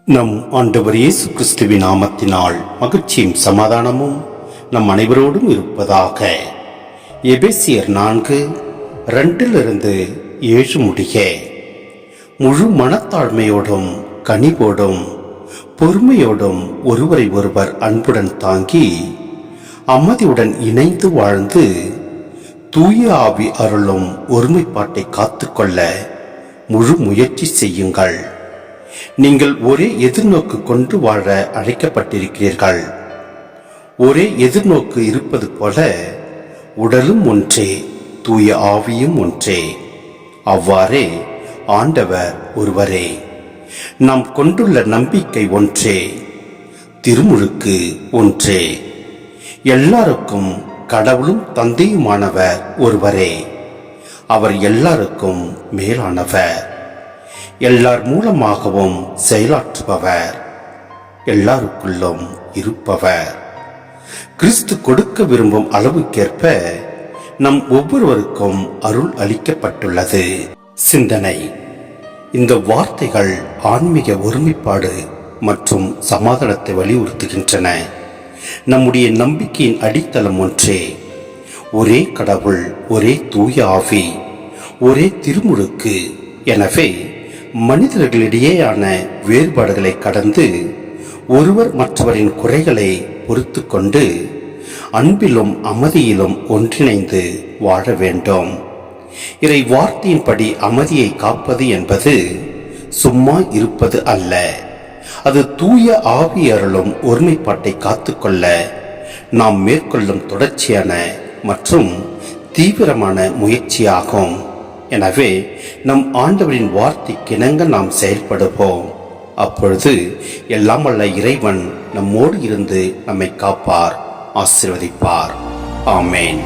நம் ஆண்டவர் இயேசு கிறிஸ்துவின் நாமத்தினால் மகிழ்ச்சியும் சமாதானமும் நம் அனைவரோடும் இருப்பதாக. எபேசியர் 4:2-7 முடிய. முழு மனத்தாழ்மையோடும் கனிவோடும் பொறுமையோடும் ஒருவரை ஒருவர் அன்புடன் தாங்கி அமைதியுடன் இணைந்து வாழ்ந்து தூய ஆவி அருளும் ஒருமைப்பாட்டை காத்துக்கொள்ள முழு முயற்சி செய்யுங்கள். நீங்கள் ஒரே எதிர்நோக்கு கொண்டு வாழ அழைக்கப்பட்டிருக்கிறீர்கள். ஒரே எதிர்நோக்கு இருப்பது போல உடலும் ஒன்றே, தூய ஆவியும் ஒன்றே. அவ்வாறே ஆண்டவர் ஒருவரே. நாம் கொண்டுள்ள நம்பிக்கை ஒன்றே, திருமுழுக்கு ஒன்றே. எல்லாருக்கும் கடவுளும் தந்தையுமானவர் ஒருவரே. அவர் எல்லாருக்கும் மேலானவர், எல்லார் மூலமாகவும் செயலாற்றுபவர், எல்லாருக்குள்ளும் இருப்பவர். கிறிஸ்து கொடுக்க விரும்பும் அளவுக்கேற்ப நம் ஒவ்வொருவருக்கும் அருள் அளிக்கப்பட்டுள்ளது. சிந்தனை: இந்த வார்த்தைகள் ஆன்மீக ஒருமைப்பாடு மற்றும் சமாதானத்தை வலியுறுத்துகின்றன. நம்முடைய நம்பிக்கையின் அடித்தளம் ஒன்றே, ஒரே கடவுள், ஒரே தூய ஆவி, ஒரே திருமுழுக்கு. எனவே மனிதர்களிடையேயான வேறுபாடுகளை கடந்து ஒருவர் மற்றவரின் குறைகளை பொறுத்து கொண்டு அன்பிலும் அமைதியிலும் ஒன்றிணைந்து வாழ வேண்டும். இறை வார்த்தையின்படி அமைதியை காப்பது என்பது சும்மா இருப்பது அல்ல. அது தூய ஆவி அருளும் ஒருமைப்பாட்டை காத்துக்கொள்ள நாம் மேற்கொள்ளும் தொடர்ச்சியான மற்றும் தீவிரமான முயற்சியாகும். எனவே நம் ஆண்டவரின் வார்த்தைக்கிணங்க நாம் செயல்படுவோம். அப்பொழுது எல்லாம் வல்ல இறைவன் நம்மோடு இருந்து நம்மை காப்பார், ஆசீர்வதிப்பார். ஆமேன்.